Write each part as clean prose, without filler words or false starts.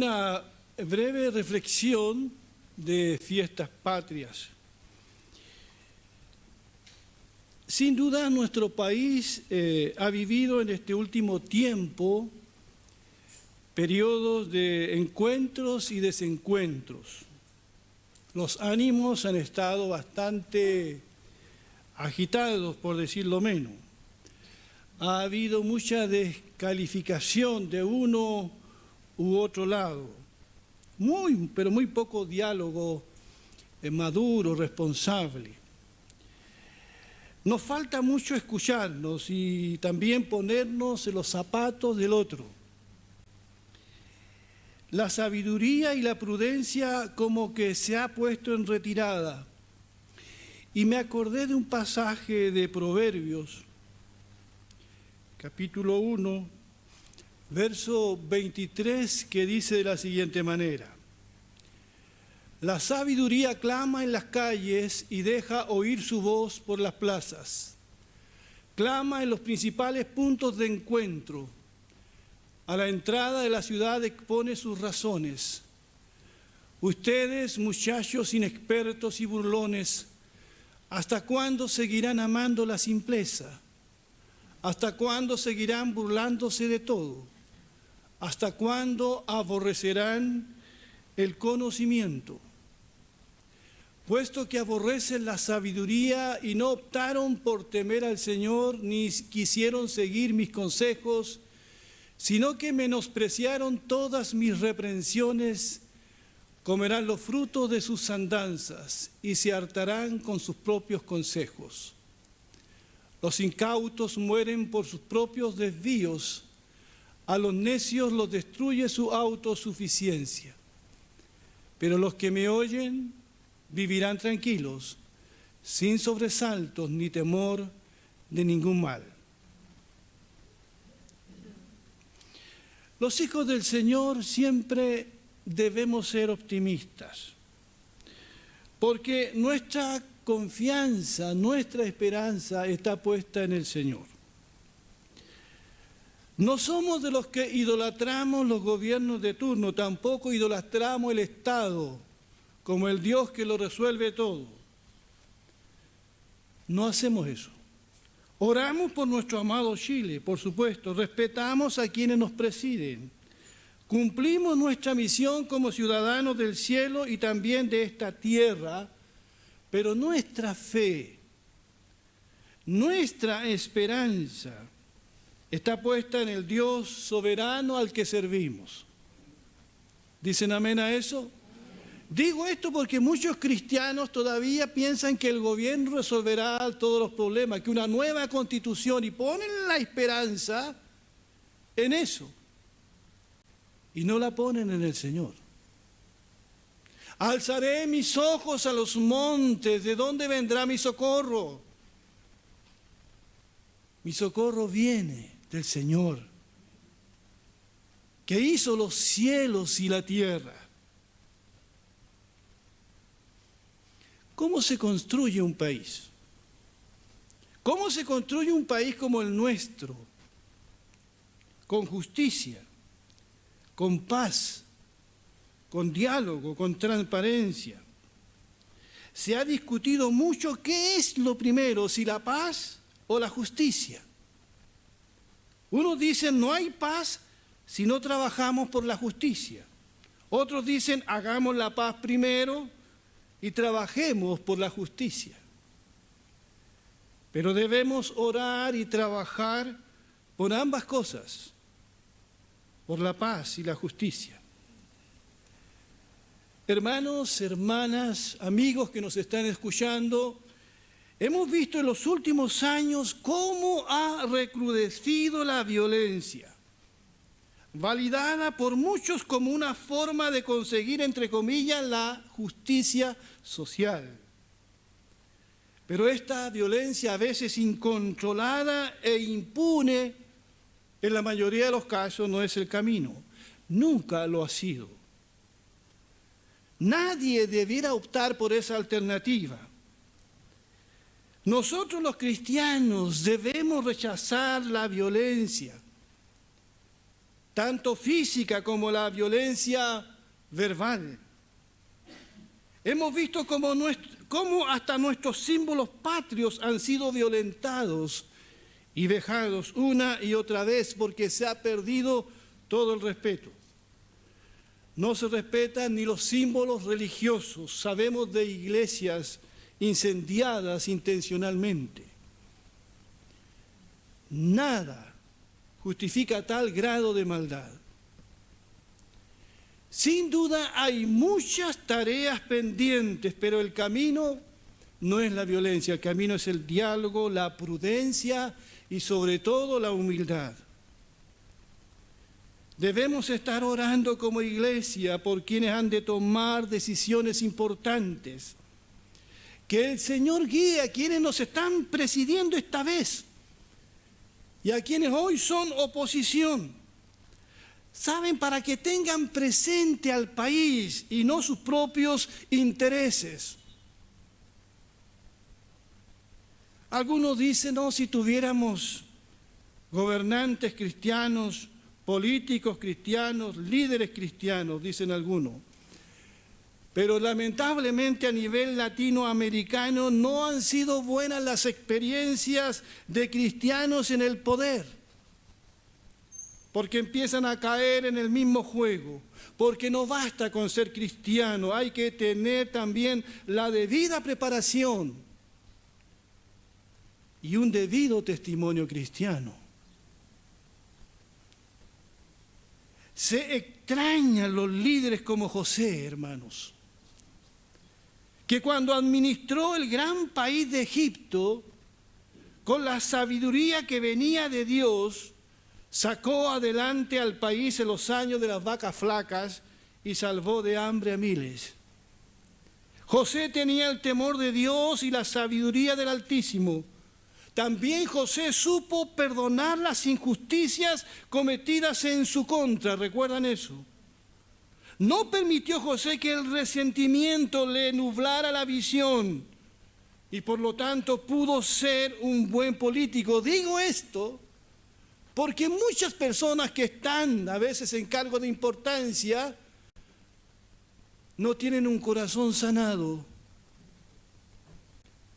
una breve reflexión de fiestas patrias. Sin duda nuestro país ha vivido en este último tiempo periodos de encuentros y desencuentros. Los ánimos han estado bastante agitados, por decirlo menos. Ha habido mucha descalificación de uno u otro lado. Pero muy poco diálogo maduro, responsable. Nos falta mucho escucharnos y también ponernos en los zapatos del otro. La sabiduría y la prudencia como que se ha puesto en retirada. Y me acordé de un pasaje de Proverbios, capítulo 1, verso 23, que dice de la siguiente manera: la sabiduría clama en las calles y deja oír su voz por las plazas. Clama en los principales puntos de encuentro. A la entrada de la ciudad expone sus razones. Ustedes, muchachos inexpertos y burlones, ¿hasta cuándo seguirán amando la simpleza? ¿Hasta cuándo seguirán burlándose de todo? ¿Hasta cuándo aborrecerán el conocimiento? Puesto que aborrecen la sabiduría y no optaron por temer al Señor, ni quisieron seguir mis consejos, sino que menospreciaron todas mis reprensiones, comerán los frutos de sus andanzas y se hartarán con sus propios consejos. Los incautos mueren por sus propios desvíos, a los necios los destruye su autosuficiencia. Pero los que me oyen vivirán tranquilos, sin sobresaltos ni temor de ningún mal. Los hijos del Señor siempre debemos ser optimistas, porque nuestra confianza, nuestra esperanza está puesta en el Señor. No somos de los que idolatramos los gobiernos de turno, tampoco idolatramos el Estado como el Dios que lo resuelve todo. No hacemos eso. Oramos por nuestro amado Chile, por supuesto, respetamos a quienes nos presiden. Cumplimos nuestra misión como ciudadanos del cielo y también de esta tierra, pero nuestra fe, nuestra esperanza está puesta en el Dios soberano al que servimos. ¿Dicen amén a eso? Digo esto porque muchos cristianos todavía piensan que el gobierno resolverá todos los problemas, que una nueva constitución, y ponen la esperanza en eso. Y no la ponen en el Señor. Alzaré mis ojos a los montes, ¿de dónde vendrá mi socorro? Mi socorro viene del Señor, que hizo los cielos y la tierra. ¿Cómo se construye un país? ¿Cómo se construye un país como el nuestro? Con justicia, con paz, con diálogo, con transparencia. Se ha discutido mucho qué es lo primero, si la paz o la justicia. Unos dicen no hay paz si no trabajamos por la justicia. Otros dicen hagamos la paz primero y trabajemos por la justicia. Pero debemos orar y trabajar por ambas cosas, por la paz y la justicia. Hermanos, hermanas, amigos que nos están escuchando, hemos visto en los últimos años cómo ha recrudecido la violencia, validada por muchos como una forma de conseguir, entre comillas, la justicia social. Pero esta violencia, a veces incontrolada e impune, en la mayoría de los casos no es el camino. Nunca lo ha sido. Nadie debiera optar por esa alternativa. Nosotros los cristianos debemos rechazar la violencia. tanto física como la violencia verbal. Hemos visto cómo hasta nuestros símbolos patrios han sido violentados y vejados una y otra vez porque se ha perdido todo el respeto. No se respetan ni los símbolos religiosos. Sabemos de iglesias incendiadas intencionalmente. Nada justifica tal grado de maldad. Sin duda hay muchas tareas pendientes, pero el camino no es la violencia, el camino es el diálogo, la prudencia y sobre todo la humildad. Debemos estar orando como iglesia por quienes han de tomar decisiones importantes. Que el Señor guíe a quienes nos están presidiendo esta vez y a quienes hoy son oposición. Saben, para que tengan presente al país y no sus propios intereses. Algunos dicen, no, si tuviéramos gobernantes cristianos, políticos cristianos, líderes cristianos, dicen algunos. Pero lamentablemente a nivel latinoamericano no han sido buenas las experiencias de cristianos en el poder. Porque empiezan a caer en el mismo juego, porque no basta con ser cristiano, hay que tener también la debida preparación y un debido testimonio cristiano. Se extrañan los líderes como José, hermanos, que cuando administró el gran país de Egipto, con la sabiduría que venía de Dios, sacó adelante al país en los años de las vacas flacas y salvó de hambre a miles. José tenía el temor de Dios y la sabiduría del Altísimo. También José supo perdonar las injusticias cometidas en su contra. ¿Recuerdan eso? No permitió José que el resentimiento le nublara la visión y por lo tanto pudo ser un buen político. Digo esto porque muchas personas que están a veces en cargo de importancia no tienen un corazón sanado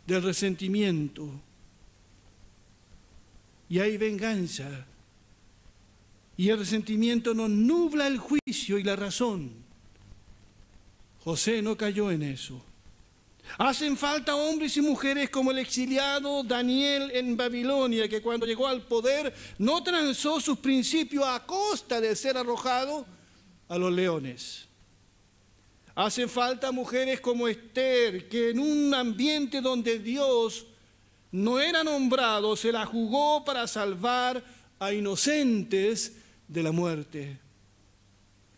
del resentimiento. Y hay venganza. Y el resentimiento nos nubla el juicio y la razón. José no cayó en eso. Hacen falta hombres y mujeres como el exiliado Daniel en Babilonia, que cuando llegó al poder no transó sus principios a costa de ser arrojado a los leones. Hacen falta mujeres como Esther, que en un ambiente donde Dios no era nombrado, se la jugó para salvar a inocentes de la muerte.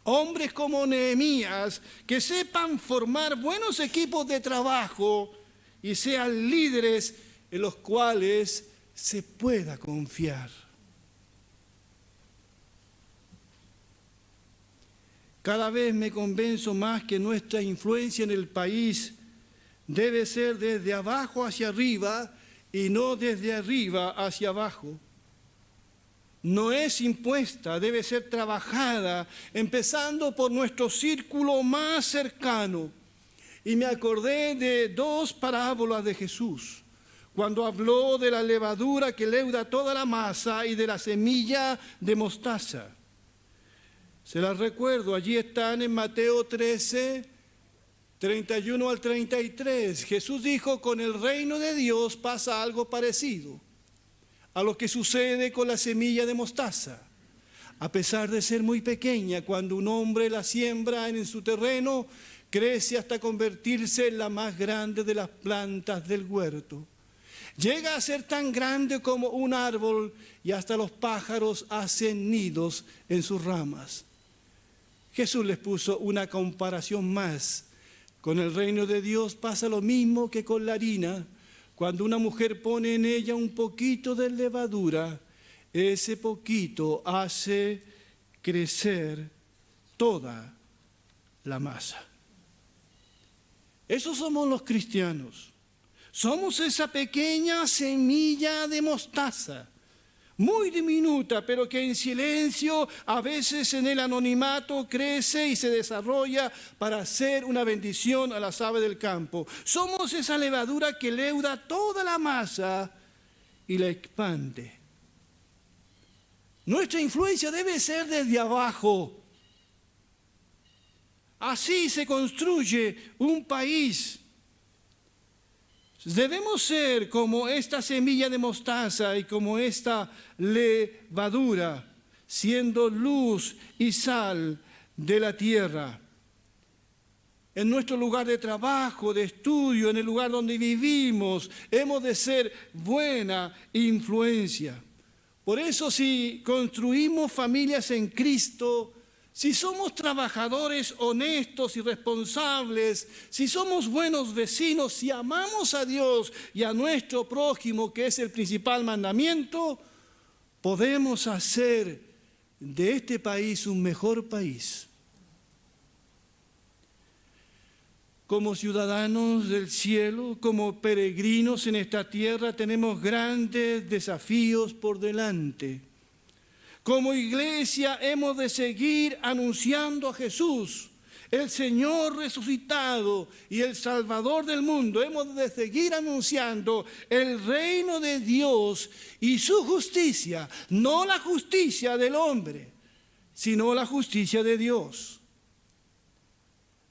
Hombres como Nehemías, que sepan formar buenos equipos de trabajo y sean líderes en los cuales se pueda confiar. Cada vez me convenzo más que nuestra influencia en el país debe ser desde abajo hacia arriba y no desde arriba hacia abajo. No es impuesta, debe ser trabajada, empezando por nuestro círculo más cercano. Y me acordé de dos parábolas de Jesús, cuando habló de la levadura que leuda toda la masa y de la semilla de mostaza. Se las recuerdo, allí están en Mateo 13, 31 al 33. Jesús dijo, con el reino de Dios pasa algo parecido a lo que sucede con la semilla de mostaza. A pesar de ser muy pequeña, cuando un hombre la siembra en su terreno, crece hasta convertirse en la más grande de las plantas del huerto. Llega a ser tan grande como un árbol y hasta los pájaros hacen nidos en sus ramas. Jesús les puso una comparación más. Con el reino de Dios pasa lo mismo que con la harina. Cuando una mujer pone en ella un poquito de levadura, ese poquito hace crecer toda la masa. Esos somos los cristianos. Somos esa pequeña semilla de mostaza. muy diminuta, pero que en silencio, a veces en el anonimato, crece y se desarrolla para ser una bendición a las aves del campo. Somos esa levadura que leuda toda la masa y la expande. Nuestra influencia debe ser desde abajo. Así se construye un país. Debemos ser como esta semilla de mostaza y como esta levadura, siendo luz y sal de la tierra. En nuestro lugar de trabajo, de estudio, en el lugar donde vivimos, hemos de ser buena influencia. Por eso, si construimos familias en Cristo, si somos trabajadores honestos y responsables, si somos buenos vecinos, si amamos a Dios y a nuestro prójimo, que es el principal mandamiento, podemos hacer de este país un mejor país. Como ciudadanos del cielo, como peregrinos en esta tierra, tenemos grandes desafíos por delante. Como iglesia hemos de seguir anunciando a Jesús, el Señor resucitado y el Salvador del mundo. Hemos de seguir anunciando el reino de Dios y su justicia, no la justicia del hombre, sino la justicia de Dios.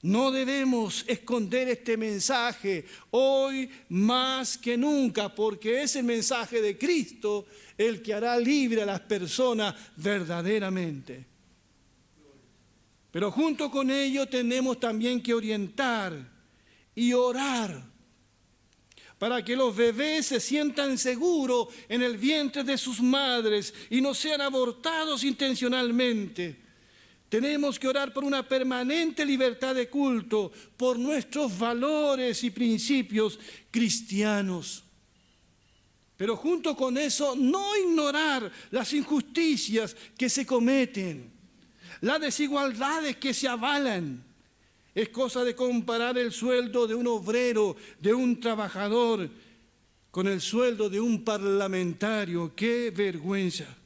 No debemos esconder este mensaje hoy más que nunca, porque es el mensaje de Cristo el que hará libre a las personas verdaderamente. Pero junto con ello tenemos también que orientar y orar para que los bebés se sientan seguros en el vientre de sus madres y no sean abortados intencionalmente. Tenemos que orar por una permanente libertad de culto, por nuestros valores y principios cristianos. Pero junto con eso, no ignorar las injusticias que se cometen, las desigualdades que se avalan. Es cosa de comparar el sueldo de un obrero, de un trabajador, con el sueldo de un parlamentario. ¡Qué vergüenza!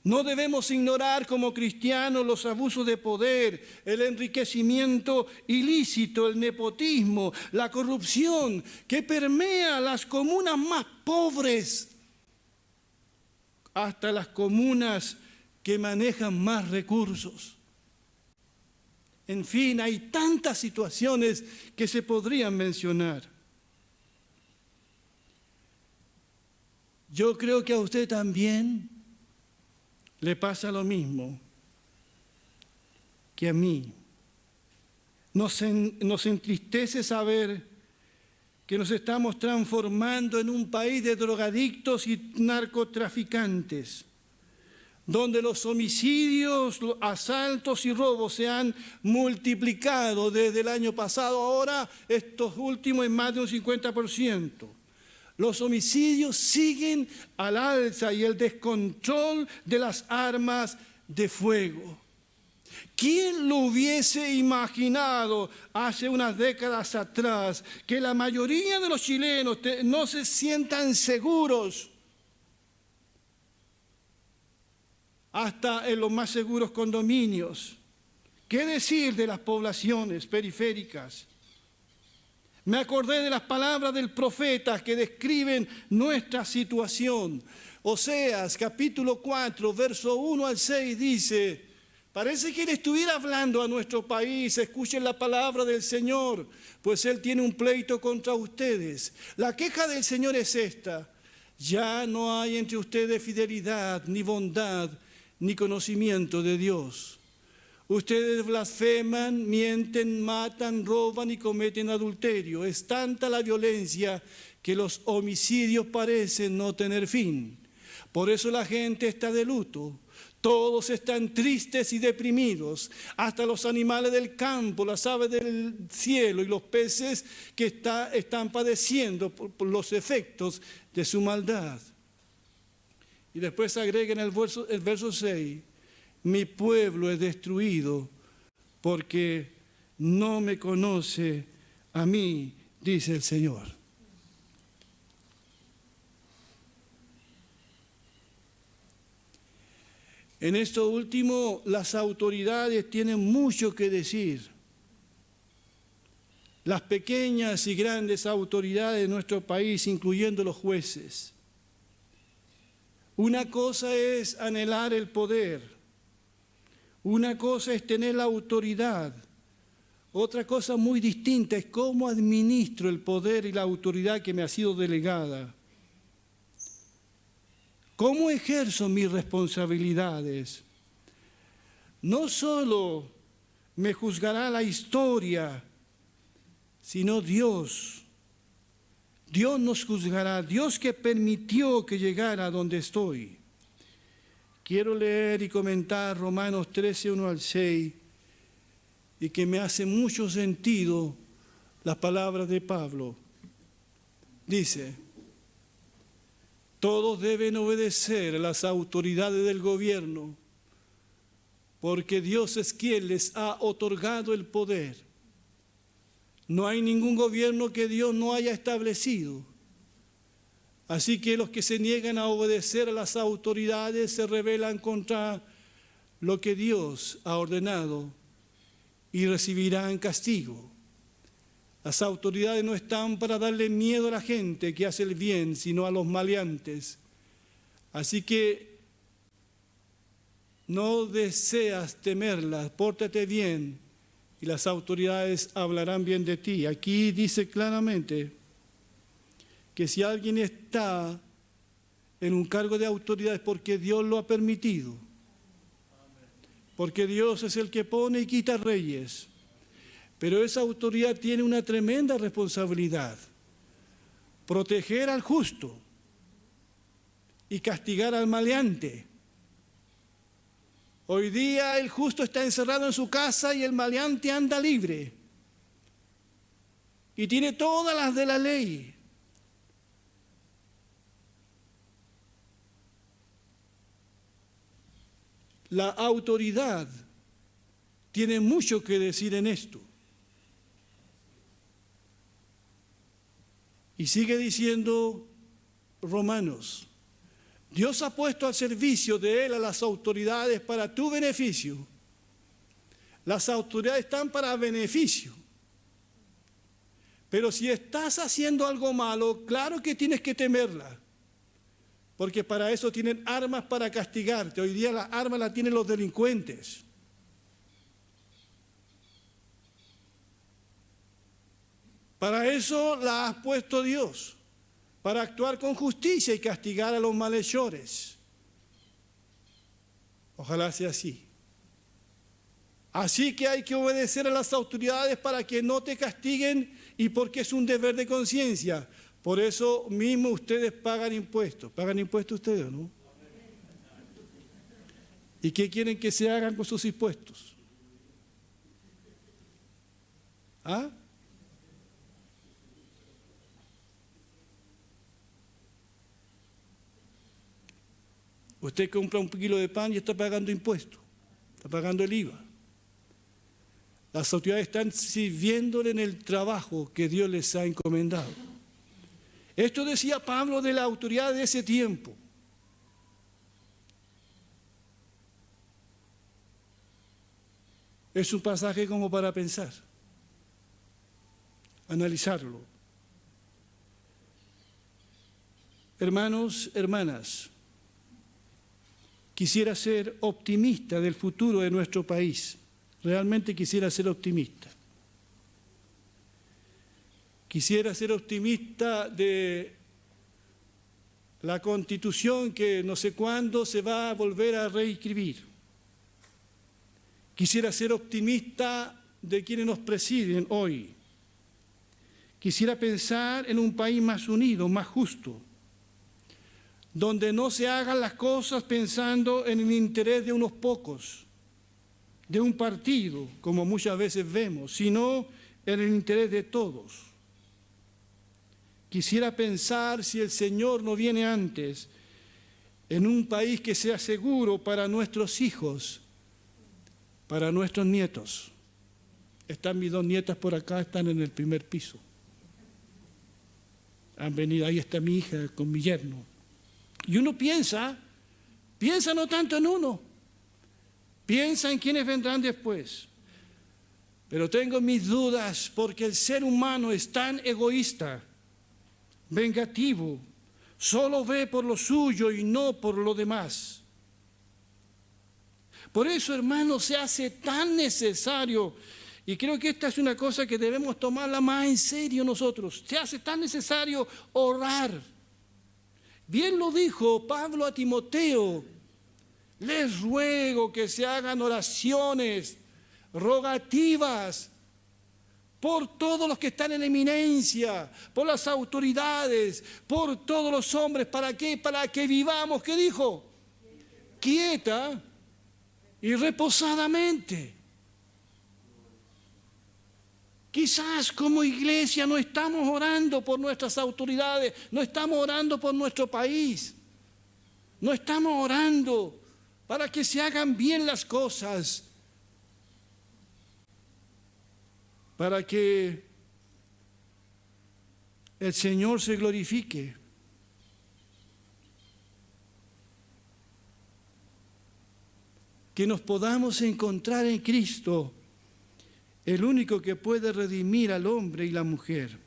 No debemos ignorar como cristianos los abusos de poder, el enriquecimiento ilícito, el nepotismo, la corrupción que permea las comunas más pobres hasta las comunas que manejan más recursos. En fin, hay tantas situaciones que se podrían mencionar. Yo creo que a usted también le pasa lo mismo que a mí. Nos entristece saber que nos estamos transformando en un país de drogadictos y narcotraficantes, donde los homicidios, los asaltos y robos se han multiplicado desde el año pasado, ahora estos últimos en más de un 50%. Los homicidios siguen al alza y el descontrol de las armas de fuego. ¿Quién lo hubiese imaginado hace unas décadas atrás que la mayoría de los chilenos no se sientan seguros hasta en los más seguros condominios? ¿Qué decir de las poblaciones periféricas? Me acordé de las palabras del profeta que describen nuestra situación. Oseas, capítulo 4, verso 1 al 6, dice: parece que él estuviera hablando a nuestro país. Escuchen la palabra del Señor, pues Él tiene un pleito contra ustedes. La queja del Señor es esta: ya no hay entre ustedes fidelidad, ni bondad, ni conocimiento de Dios. Ustedes blasfeman, mienten, matan, roban y cometen adulterio. Es tanta la violencia que los homicidios parecen no tener fin. Por eso la gente está de luto. Todos están tristes y deprimidos, hasta los animales del campo, las aves del cielo y los peces que están padeciendo por los efectos de su maldad. Y después agrega en el verso 6, mi pueblo es destruido porque no me conoce a mí, dice el Señor. En esto último, las autoridades tienen mucho que decir. Las pequeñas y grandes autoridades de nuestro país, incluyendo los jueces. Una cosa es anhelar el poder. Una cosa es tener la autoridad. Otra cosa muy distinta es cómo administro el poder y la autoridad que me ha sido delegada. ¿Cómo ejerzo mis responsabilidades? No solo me juzgará la historia, sino Dios. Dios nos juzgará, Dios que permitió que llegara a donde estoy. Quiero leer y comentar Romanos 13, 1 al 6, y que me hace mucho sentido las palabras de Pablo. Dice: todos deben obedecer a las autoridades del gobierno, porque Dios es quien les ha otorgado el poder. No hay ningún gobierno que Dios no haya establecido. Así que los que se niegan a obedecer a las autoridades se rebelan contra lo que Dios ha ordenado y recibirán castigo. Las autoridades no están para darle miedo a la gente que hace el bien, sino a los maleantes. Así que no deseas temerlas, pórtate bien y las autoridades hablarán bien de ti. Aquí dice claramente que si alguien está en un cargo de autoridad es porque Dios lo ha permitido. Porque Dios es el que pone y quita reyes. Pero esa autoridad tiene una tremenda responsabilidad: proteger al justo y castigar al maleante. Hoy día el justo está encerrado en su casa y el maleante anda libre. Y tiene todas las de la ley. La autoridad tiene mucho que decir en esto. Y sigue diciendo Romanos: Dios ha puesto al servicio de Él a las autoridades para tu beneficio. Las autoridades están para beneficio. Pero si estás haciendo algo malo, claro que tienes que temerla. Porque para eso tienen armas para castigarte. Hoy día las armas las tienen los delincuentes. Para eso la has puesto Dios, para actuar con justicia y castigar a los malhechores. Ojalá sea así. Así que hay que obedecer a las autoridades para que no te castiguen y porque es un deber de conciencia. Por eso mismo ustedes pagan impuestos. ¿Pagan impuestos ustedes o no? ¿Y qué quieren que se hagan con sus impuestos? ¿Ah? Usted compra un kilo de pan y está pagando impuestos, está pagando el IVA. Las autoridades están sirviéndole en el trabajo que Dios les ha encomendado. Esto decía Pablo de la autoridad de ese tiempo. Es un pasaje como para pensar, analizarlo. Hermanos, hermanas, quisiera ser optimista del futuro de nuestro país. Realmente quisiera ser optimista. Quisiera ser optimista de la Constitución que no sé cuándo se va a volver a reescribir. Quisiera ser optimista de quienes nos presiden hoy. Quisiera pensar en un país más unido, más justo, donde no se hagan las cosas pensando en el interés de unos pocos, de un partido, como muchas veces vemos, sino en el interés de todos. Quisiera pensar, si el Señor no viene antes, en un país que sea seguro para nuestros hijos, para nuestros nietos. Están mis dos nietas por acá, están en el primer piso. Han venido, ahí está mi hija con mi yerno. Y uno piensa no tanto en uno, piensa en quienes vendrán después. Pero tengo mis dudas porque el ser humano es tan egoísta, vengativo, solo ve por lo suyo y no por lo demás. Por eso, hermanos, se hace tan necesario, y creo que esta es una cosa que debemos tomarla más en serio nosotros, se hace tan necesario orar. Bien lo dijo Pablo a Timoteo: les ruego que se hagan oraciones, rogativas, por todos los que están en eminencia, por las autoridades, por todos los hombres. ¿Para qué? Para que vivamos, ¿qué dijo? Quieta y reposadamente. Quizás como iglesia no estamos orando por nuestras autoridades, no estamos orando por nuestro país, no estamos orando para que se hagan bien las cosas, para que el Señor se glorifique. Que nos podamos encontrar en Cristo, el único que puede redimir al hombre y la mujer.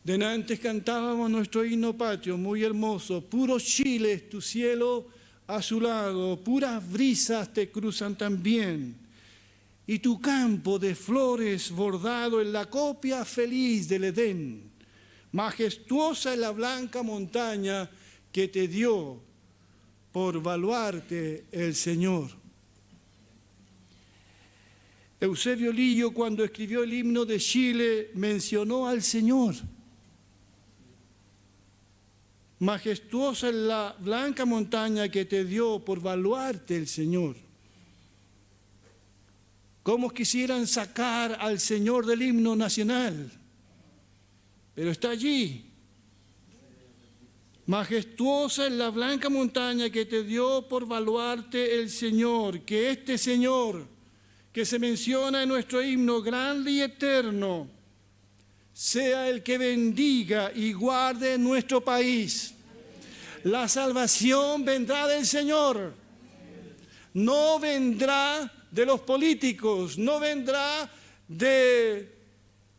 Denantes cantábamos nuestro himno patrio, muy hermoso: puro Chile es tu cielo azulado, puras brisas te cruzan también, y tu campo de flores bordado en la copia feliz del Edén. Majestuosa es la blanca montaña que te dio por baluarte el Señor. Eusebio Lillo, cuando escribió el himno de Chile, mencionó al Señor. Majestuosa es la blanca montaña que te dio por baluarte el Señor. ¿Cómo quisieran sacar al Señor del himno nacional? Pero está allí. Majestuosa es la blanca montaña que te dio por baluarte el Señor. Que este Señor, que se menciona en nuestro himno, grande y eterno, sea el que bendiga y guarde nuestro país. La salvación vendrá del Señor. No vendrá de los políticos, no vendrá de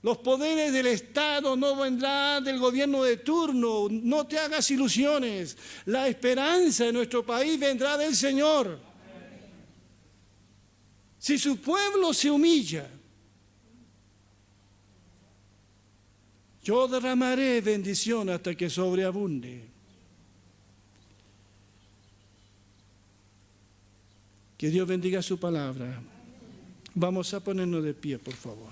los poderes del Estado, no vendrá del gobierno de turno. No te hagas ilusiones. La esperanza de nuestro país vendrá del Señor. Si su pueblo se humilla, yo derramaré bendición hasta que sobreabunde. Que Dios bendiga su palabra. Vamos a ponernos de pie, por favor.